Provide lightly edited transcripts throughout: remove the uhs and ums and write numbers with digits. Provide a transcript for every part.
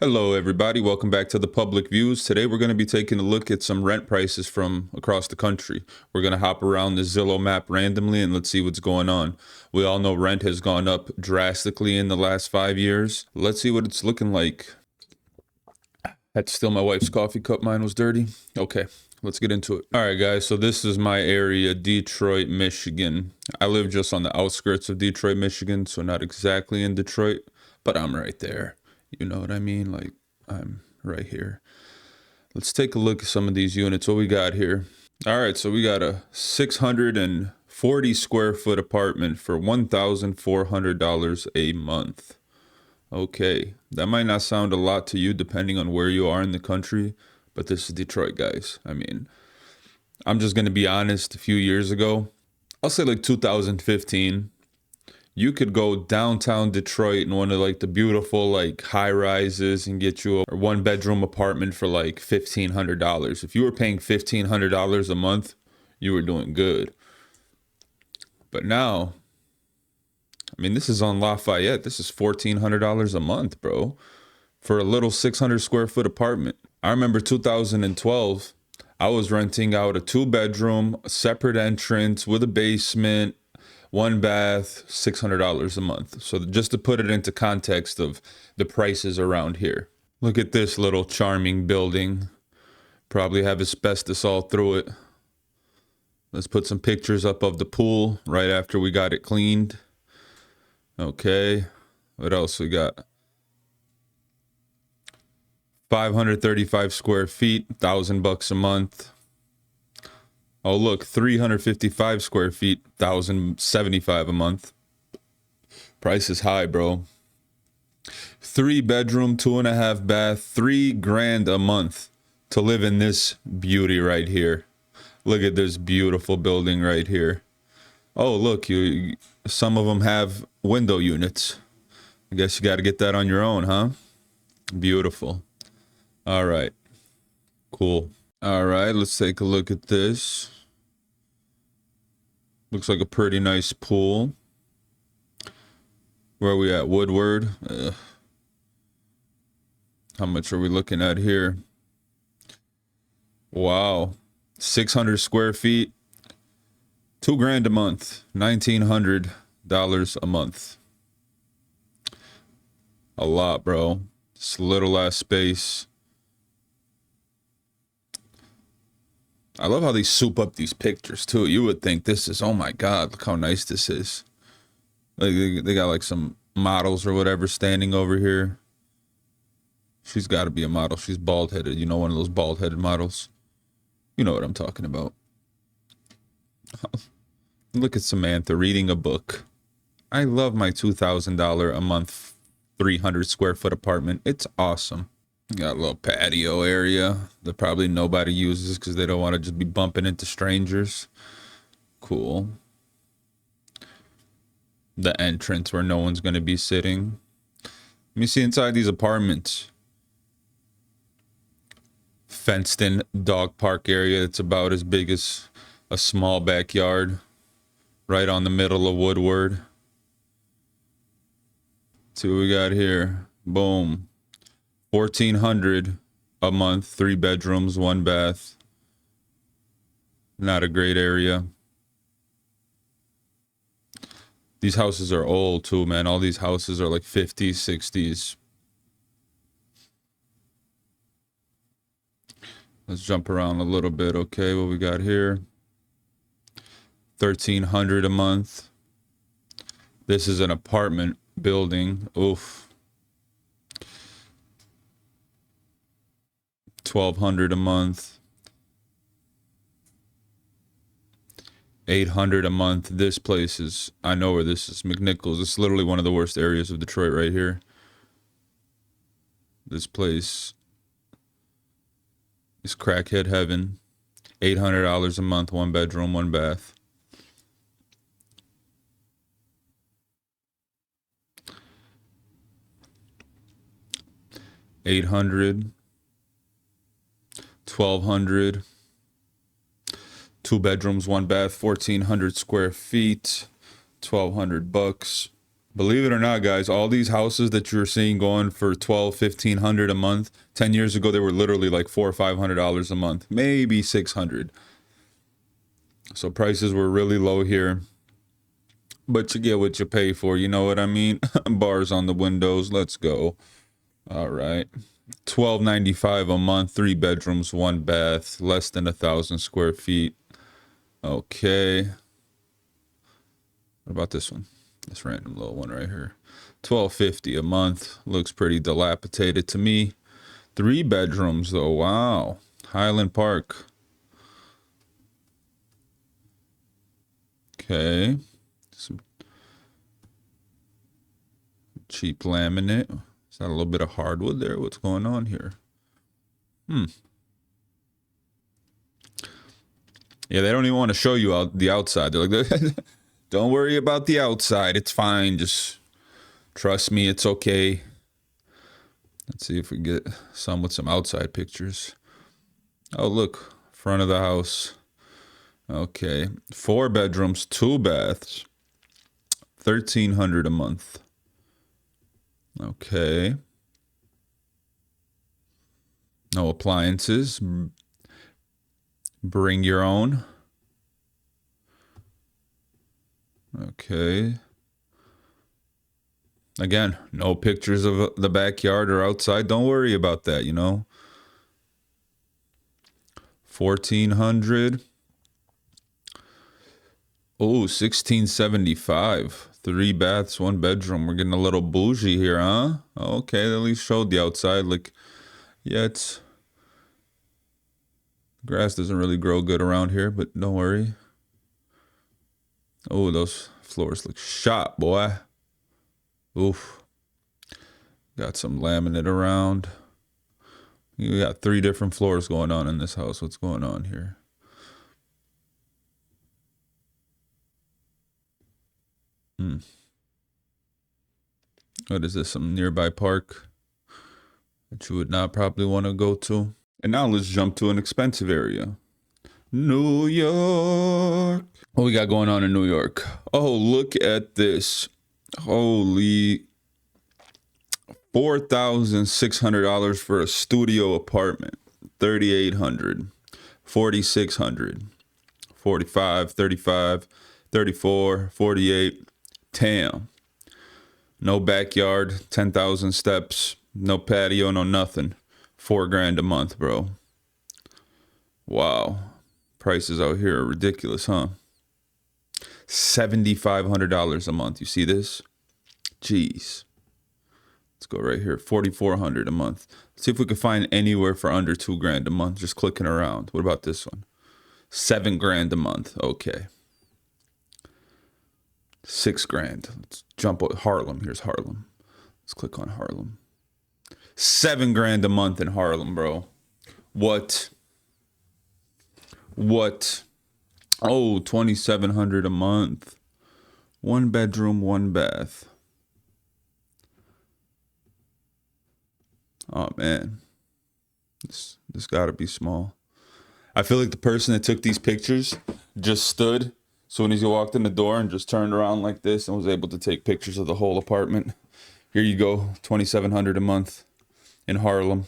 Hello everybody, welcome back to the Public Views. Today we're going to be taking a look at some rent prices from across the country. We're going to hop around the Zillow map randomly and let's see what's going on. We all know rent has gone up drastically in the last 5 years. Let's see what it's looking like. That's still my wife's coffee cup, mine was dirty. Okay, let's get into it. All right guys, so this is my area, Detroit, Michigan. I live just on the outskirts of Detroit, Michigan, so not exactly in Detroit, but I'm right there. You know what I mean? Like, I'm right here. Let's take a look at some of these units. What we got here? All right, so we got a 640 square foot apartment for $1,400 a month. Okay, that might not sound a lot to you depending on where you are in the country, but this is Detroit, guys. I mean, I'm just going to be honest. A few years ago, I'll say like 2015, you could go downtown Detroit in one of like the beautiful like high rises and get you a one bedroom apartment for like $1,500. If you were paying $1,500 a month, you were doing good. But now, I mean, this is on Lafayette. This is $1,400 a month, bro, for a little 600 square foot apartment. I remember 2012, I was renting out a 2 bedroom, a separate entrance with a basement, one bath, $600 a month. So just to put it into context of the prices around here. Look at this little charming building. Probably have asbestos all through it. Let's put some pictures up of the pool right after we got it cleaned. Okay, what else we got? 535 square feet, $1,000 a month. Oh, look, 355 square feet, $1,075 a month. Price is high, bro. 3 bedroom, 2.5 bath, $3,000 a month to live in this beauty right here. Look at this beautiful building right here. Oh, look, some of them have window units. I guess you got to get that on your own, huh? Beautiful. All right, cool. All right, let's take a look at this. Looks like a pretty nice pool. Where are we at? Woodward. How much are we looking at here? Wow. 600 square feet. $2,000 a month. $1,900 a month. A lot, bro. It's little ass space. I love how they soup up these pictures too. You would think this is, oh my God, look how nice this is. Like they got like some models or whatever standing over here. She's got to be a model. She's bald headed. You know, one of those bald headed models. You know what I'm talking about. Look at Samantha reading a book. I love my $2,000 a month, 300 square foot apartment. It's awesome. Got a little patio area that probably nobody uses because they don't want to just be bumping into strangers. Cool. The entrance where no one's going to be sitting. Let me see inside these apartments. Fenced in dog park area that's about as big as a small backyard. Right on the middle of Woodward. See what we got here. Boom. 1,400 a month, 3 bedrooms, 1 bath. Not a great area. These houses are old too, man. All these houses are like 50s, 60s. Let's jump around a little bit. Okay, what we got here? 1,300 a month. This is an apartment building. Oof. 1,200 a month. 800 a month. This place is, I know where this is, McNichols. It's literally one of the worst areas of Detroit right here. This place is crackhead heaven. $800 a month, 1 bedroom, 1 bath. $800, 1,200. 2 bedrooms, 1 bath, 1,400 square feet, $1,200. Believe it or not, guys, all these houses that you're seeing going for 12, 1500 a month, 10 years ago, they were literally like $400 or $500 a month, maybe 600. So prices were really low here, but you get what you pay for. You know what I mean? Bars on the windows. Let's go. All right. $12.95 a month, 3 bedrooms, 1 bath, less than 1,000 square feet. Okay. What about this one? This random little one right here. $12.50 a month. Looks pretty dilapidated to me. 3 bedrooms though. Wow. Highland Park. Okay. Some cheap laminate. Is that a little bit of hardwood there? What's going on here? Yeah, they don't even want to show you the outside. They're like, don't worry about the outside. It's fine. Just trust me. It's okay. Let's see if we get some with some outside pictures. Oh, look. Front of the house. Okay. 4 bedrooms, 2 baths. $1,300 a month. Okay. No appliances. Bring your own. Okay. Again, no pictures of the backyard or outside. Don't worry about that, you know. 1,400. Oh, 1,675. 3 baths, 1 bedroom. We're getting a little bougie here, huh? Okay, at least showed the outside. Like, yeah, it's grass doesn't really grow good around here, but don't worry. Oh, those floors look shot, boy. Oof. Got some laminate around. You got 3 different floors going on in this house. What's going on here? What is this? Some nearby park that you would not probably want to go to? And now let's jump to an expensive area. New York. What we got going on in New York? Oh, look at this. Holy, $4,600 for a studio apartment. 3,800, 4,600, 45, 35, 34, 48. Damn. No backyard, 10,000 steps, no patio, no nothing. $4,000 a month, bro. Wow. Prices out here are ridiculous, huh? $7,500 a month. You see this? Jeez. Let's go right here. $4,400 a month. Let's see if we can find anywhere for under $2,000 a month. Just clicking around. What about this one? $7,000 a month. Okay. $6,000. Let's jump out Harlem. Here's Harlem. Let's click on Harlem. $7,000 a month in Harlem, bro. What? Oh, $2,700 a month. 1 bedroom, 1 bath. Oh man, this gotta be small. I feel like the person that took these pictures just stood as soon as he walked in the door and just turned around like this and was able to take pictures of the whole apartment. Here you go, $2,700 a month in Harlem.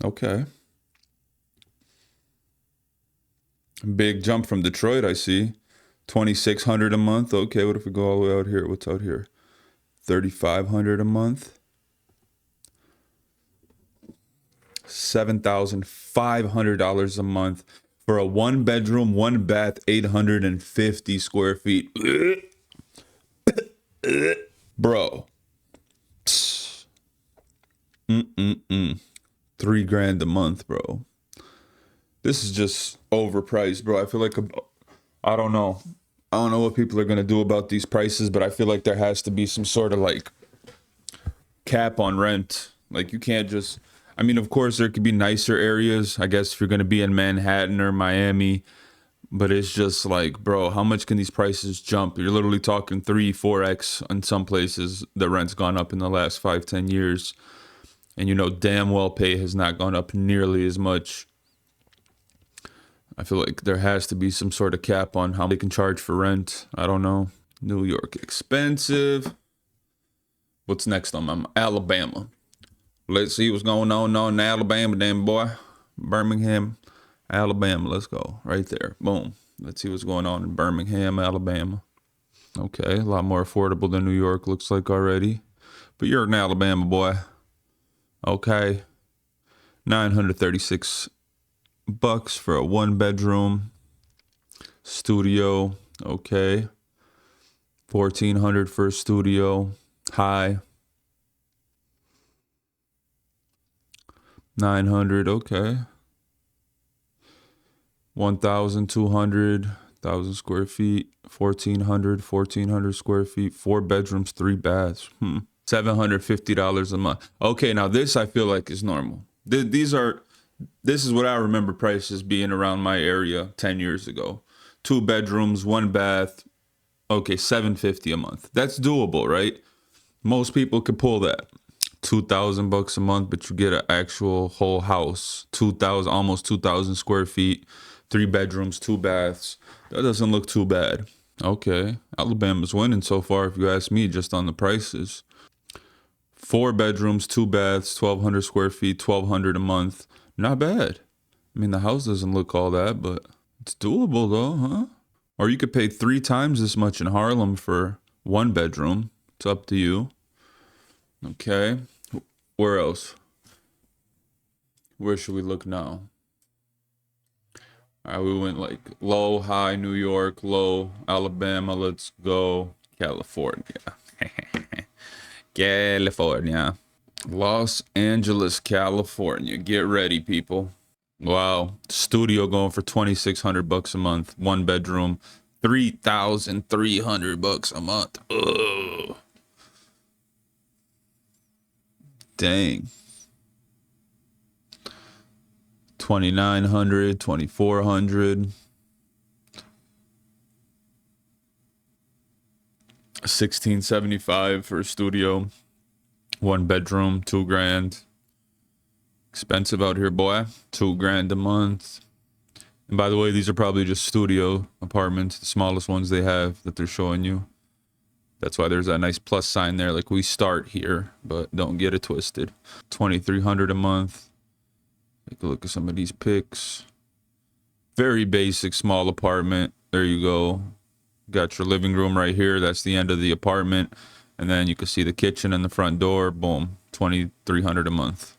Okay. Big jump from Detroit, I see. $2,600 a month. Okay, what if we go all the way out here? What's out here? $3,500 a month. $7,500 a month for a 1 bedroom, 1 bath, 850 square feet. Bro. $3,000 a month, bro. This is just overpriced, bro. I feel like I don't know. I don't know what people are gonna do about these prices, but I feel like there has to be some sort of like cap on rent. Like you can't just. I mean, of course, there could be nicer areas. I guess if you're gonna be in Manhattan or Miami, but it's just like, bro, how much can these prices jump? You're literally talking 3-4x in some places. The rent's gone up in the last 5-10 years, and you know damn well pay has not gone up nearly as much. I feel like there has to be some sort of cap on how they can charge for rent. I don't know. New York expensive. What's next on my Alabama? Let's see what's going on in Alabama, then, boy. Birmingham, Alabama. Let's go right there. Boom. Let's see what's going on in Birmingham, Alabama. Okay, a lot more affordable than New York looks like already. But you're in Alabama, boy. Okay. 936 bucks for a 1-bedroom studio. Okay. 1,400 for a studio. High. 900. Okay. 1,200. 1,000 square feet. 1,400 square feet. 4 bedrooms, 3 baths. $750 a month. Okay, now this I feel like is normal. This is what I remember prices being around my area 10 years ago. 2 bedrooms, 1 bath. Okay, $750 a month. That's doable, right? Most people could pull that. $2,000 a month, but you get an actual whole house. 2,000, almost 2,000 square feet, 3 bedrooms, 2 baths. That doesn't look too bad. Okay, Alabama's winning so far, if you ask me, just on the prices. 4 bedrooms, 2 baths, 1,200 square feet, 1,200 a month. Not bad. I mean, the house doesn't look all that, but it's doable though, huh? Or you could pay 3 times as much in Harlem for 1 bedroom. It's up to you. Okay. Where else? Where should we look now? All right, we went like low, high, New York, low, Alabama. Let's go California. California. Los Angeles, California. Get ready, people. Wow. Studio going for $2,600 a month. 1 bedroom. $3,300 a month. Ugh. Dang. 2,900, 2,400. 1,675 for a studio. 1 bedroom, $2,000. Expensive out here, boy. $2,000 a month. And by the way, these are probably just studio apartments, the smallest ones they have that they're showing you. That's why there's that nice plus sign there, like we start here, but don't get it twisted. 2,300 a month. Take a look at some of these pics. Very basic small apartment. There you go. Got your living room right here. That's the end of the apartment. And then you can see the kitchen and the front door. Boom. 2,300 a month.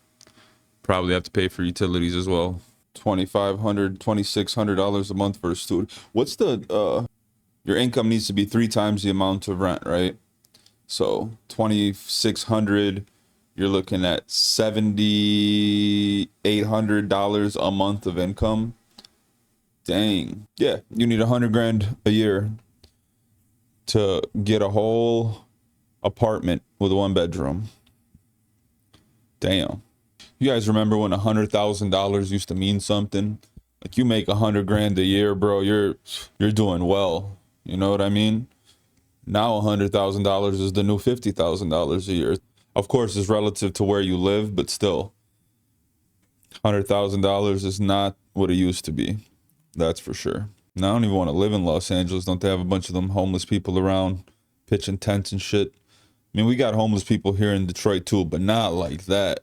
Probably have to pay for utilities as well. $2,500, $2,600 a month for a studio. What's the your income needs to be 3 times the amount of rent, right? So 2,600, you're looking at $7,800 a month of income. Dang. Yeah, you need $100,000 a year to get a whole apartment with 1 bedroom. Damn. You guys remember when $100,000 used to mean something? Like you make $100,000 a year, bro, you're doing well. You know what I mean? Now $100,000 is the new $50,000 a year. Of course, it's relative to where you live, but still, $100,000 is not what it used to be. That's for sure. Now I don't even want to live in Los Angeles. Don't they have a bunch of them homeless people around pitching tents and shit? I mean, we got homeless people here in Detroit too, but not like that.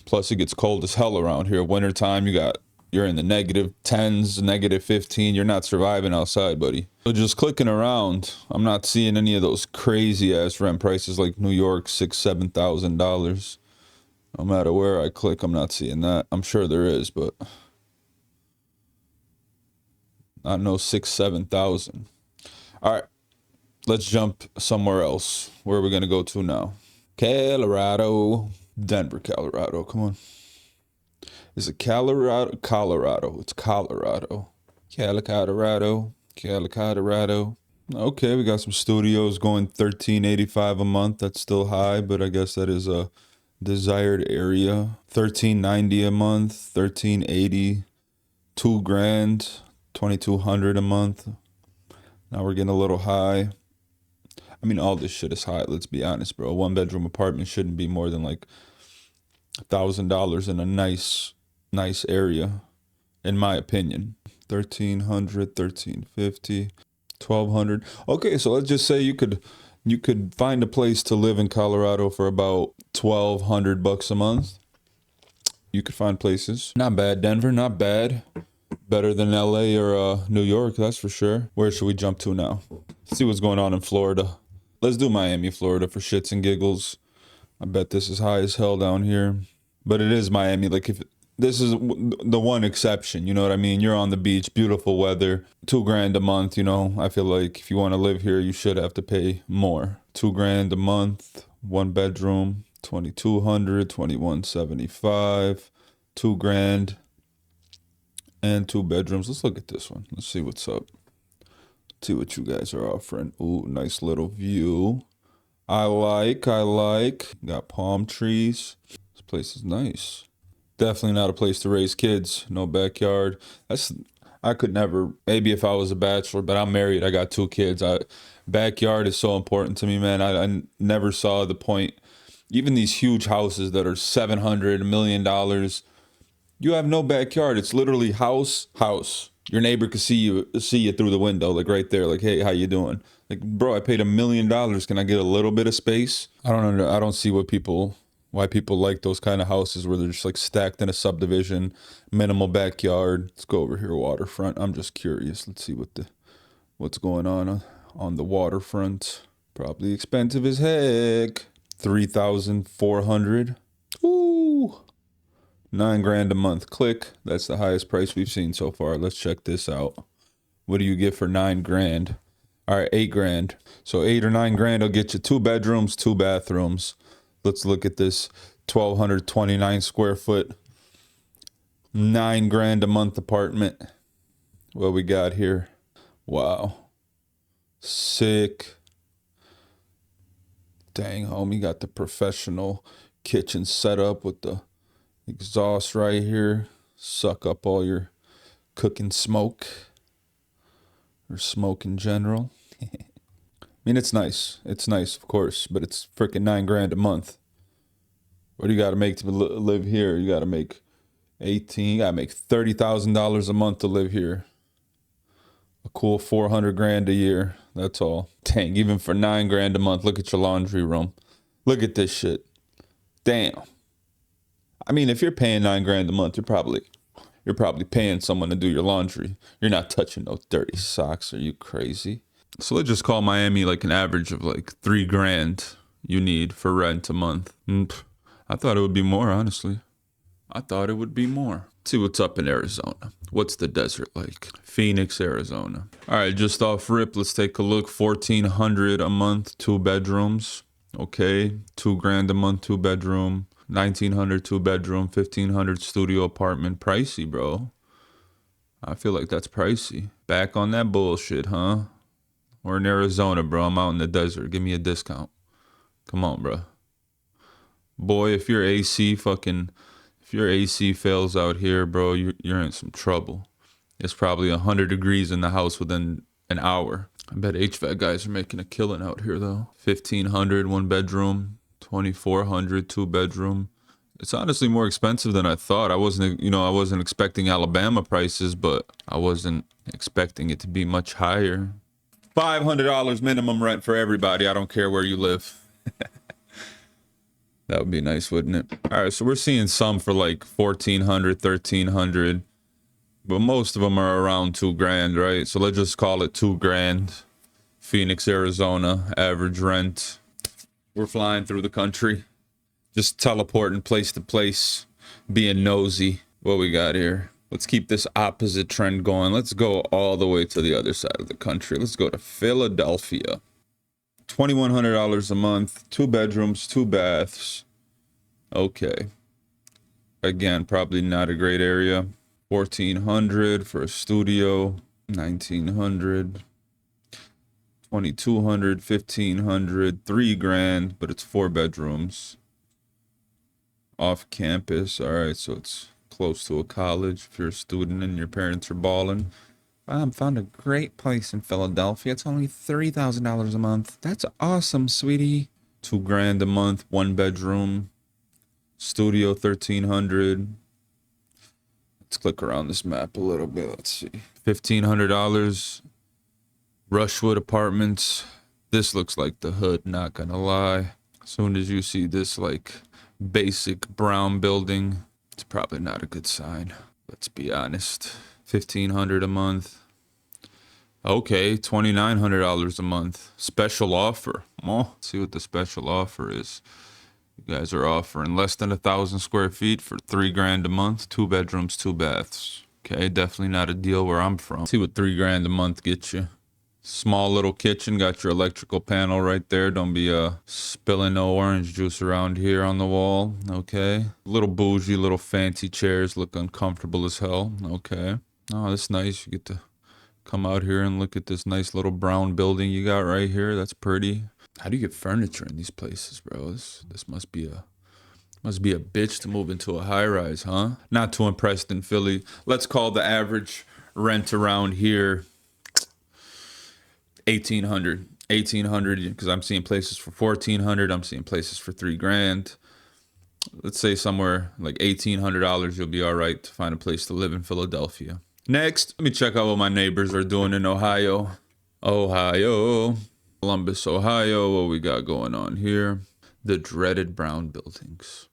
Plus, it gets cold as hell around here. Wintertime, you're in the -10s, -15. You're not surviving outside, buddy. So just clicking around, I'm not seeing any of those crazy ass rent prices like New York, $6,000, $7,000. No matter where I click, I'm not seeing that. I'm sure there is, but not no 6,000, 7,000. All right, let's jump somewhere else. Where are we gonna go to now? Colorado, Denver, Colorado. Come on. Is it Colorado? Colorado. It's Colorado. Colorado. Colorado. Okay, we got some studios going $1,385 a month. That's still high, but I guess that is a desired area. $1,390 a month. $1,380. $2,000. $2,200 a month. Now we're getting a little high. I mean, all this shit is high. Let's be honest, bro. A 1-bedroom apartment shouldn't be more than like $1,000 in a nice area, in my opinion. 1,300, 1,350. 1,200. Okay, so let's just say you could find a place to live in Colorado for about 1,200 bucks a month. You could find places. Not bad. Denver, not bad. Better than LA or New York, that's for sure. Where should we jump to now? See what's going on in Florida. Let's do Miami, Florida for shits and giggles. I bet this is high as hell down here. But it is Miami. Like, if this is the one exception, you know what I mean? You're on the beach, beautiful weather, $2,000 a month. You know, I feel like if you want to live here, you should have to pay more. $2,000 a month, one bedroom, 2,200, 2,175, $2,000, and two bedrooms. Let's look at this one. Let's see what's up. See what you guys are offering. Ooh, nice little view. I like. Got palm trees. This place is nice. Definitely not a place to raise kids. No backyard. I could never. Maybe if I was a bachelor, but I'm married. I got two kids. Backyard is so important to me, man. I never saw the point. Even these huge houses that are $700 million. You have no backyard. It's literally house. Your neighbor could see you through the window, like right there. Like, hey, how you doing? Like, bro, I paid $1 million. Can I get a little bit of space? I don't see why people like those kind of houses where they're just like stacked in a subdivision, minimal backyard. Let's go over here, waterfront. I'm just curious. Let's see what's going on the waterfront. Probably expensive as heck. 3,400. Ooh. $9,000 a month. Click. That's the highest price we've seen so far. Let's check this out. What do you get for $9,000? All right, $8,000. So 8 or 9,000 will get you 2 bedrooms, 2 bathrooms. Let's look at this 1,229 square foot, $9,000 a month apartment. What we got here? Wow. Sick. Dang, homie, got the professional kitchen set up with the exhaust right here. Suck up all your cooking smoke or smoke in general. I mean, it's nice. It's nice, of course, but it's freaking $9,000 a month. What do you got to make to live here? You got to make 18. You got to make $30,000 a month to live here. A cool 400 grand a year. That's all. Dang, even for $9,000 a month. Look at your laundry room. Look at this shit. Damn. I mean, if you're paying $9,000 a month, you're probably paying someone to do your laundry. You're not touching no dirty socks. Are you crazy? So let's just call Miami like an average of like $3,000 you need for rent a month. I thought it would be more, honestly. I thought it would be more. Let's see what's up in Arizona. What's the desert like? Phoenix, Arizona. All right, just off rip, let's take a look. 1,400 a month, 2 bedrooms. Okay, $2,000 a month, 2 bedroom. 1,900, 2 bedroom. 1,500 studio apartment. Pricey, bro. I feel like that's pricey. Back on that bullshit, huh? We're in Arizona, bro. I'm out in the desert. Give me a discount. Come on, bro. Boy, if your AC fails out here, bro, you're in some trouble. It's probably 100 degrees in the house within an hour. I bet HVAC guys are making a killing out here, though. 1,500, 1 bedroom. 2,400, 2 bedroom. It's honestly more expensive than I thought. I wasn't expecting Alabama prices, but I wasn't expecting it to be much higher. $500 minimum rent for everybody. I don't care where you live. That would be nice, wouldn't it? All right, so we're seeing some for like 1,400, 1,300, but most of them are around $2,000, right? So let's just call it $2,000. Phoenix, Arizona, average rent. We're flying through the country, just teleporting place to place, being nosy. What we got here? Let's keep this opposite trend going. Let's go all the way to the other side of the country. Let's go to Philadelphia. $2,100 a month, 2 bedrooms, 2 baths. Okay. Again, probably not a great area. 1,400 for a studio. 1,900. 2,200, 1,500, $3,000, but it's 4 bedrooms. Off campus. All right, so it's close to a college if you're a student and your parents are balling. Found a great place in Philadelphia. It's only $30,000 a month. That's awesome, sweetie. $2,000 a month, 1 bedroom. Studio, 1,300. Let's click around this map a little bit. Let's see. $1,500. Rushwood Apartments. This looks like the hood, not gonna lie. As soon as you see this like basic brown building, it's probably not a good sign. Let's be honest. $1,500 a month. Okay, $2,900 a month. Special offer. Oh, let's see what the special offer is. You guys are offering less than 1,000 square feet for $3,000 a month. 2 bedrooms, 2 baths. Okay, definitely not a deal where I'm from. See what $3,000 a month gets you. Small little kitchen, got your electrical panel right there. Don't be spilling no orange juice around here on the wall. Okay, little bougie, little fancy chairs, look uncomfortable as hell. Okay, oh, that's nice. You get to come out here and look at this nice little brown building you got right here. That's pretty. How do you get furniture in these places, bro? This must be a bitch to move into a high rise, huh? Not too impressed in Philly. Let's call the average rent around here 1,800 because I'm seeing places for 1,400. I'm seeing places for $3,000. Let's say somewhere like $1,800 you'll be all right to find a place to live in Philadelphia. Next, let me check out what my neighbors are doing in Ohio. Columbus, Ohio. What we got going on here? The dreaded brown buildings.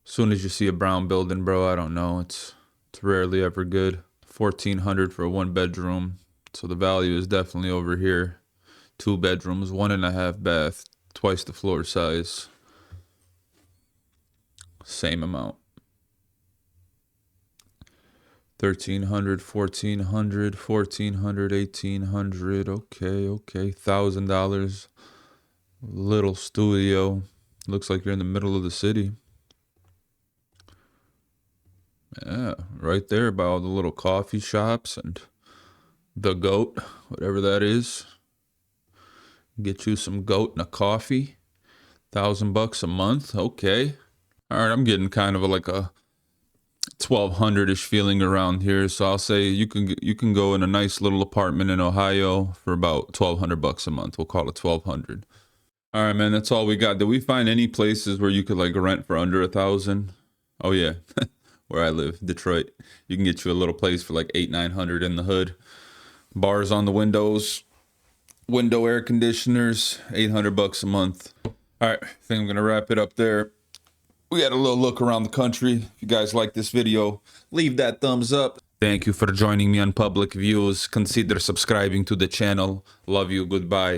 As soon as you see a brown building, bro, I don't know. It's rarely ever good. 1,400 for a 1 bedroom. So the value is definitely over here. 2 bedrooms, 1.5 bath, twice the floor size. Same amount. 1,300, 1,400, 1,400, 1,800. Okay. $1,000. Little studio. Looks like you're in the middle of the city. Yeah, right there by all the little coffee shops and the goat, whatever that is. Get you some goat and a coffee. $1,000 a month. Okay. All right, I'm getting kind of like a 1,200-ish feeling around here. So I'll say you can go in a nice little apartment in Ohio for about $1,200 a month. We'll call it 1,200. All right, man, that's all we got. Did we find any places where you could like rent for under 1,000? Oh yeah, where I live, Detroit. You can get you a little place for like 800-900 in the hood. Bars on the windows, window air conditioners, $800 a month. All right, I think I'm gonna wrap it up there. We had a little look around the country. If you guys like this video, leave that thumbs up. Thank you for joining me on Public Views. Consider subscribing to the channel. Love you. Goodbye.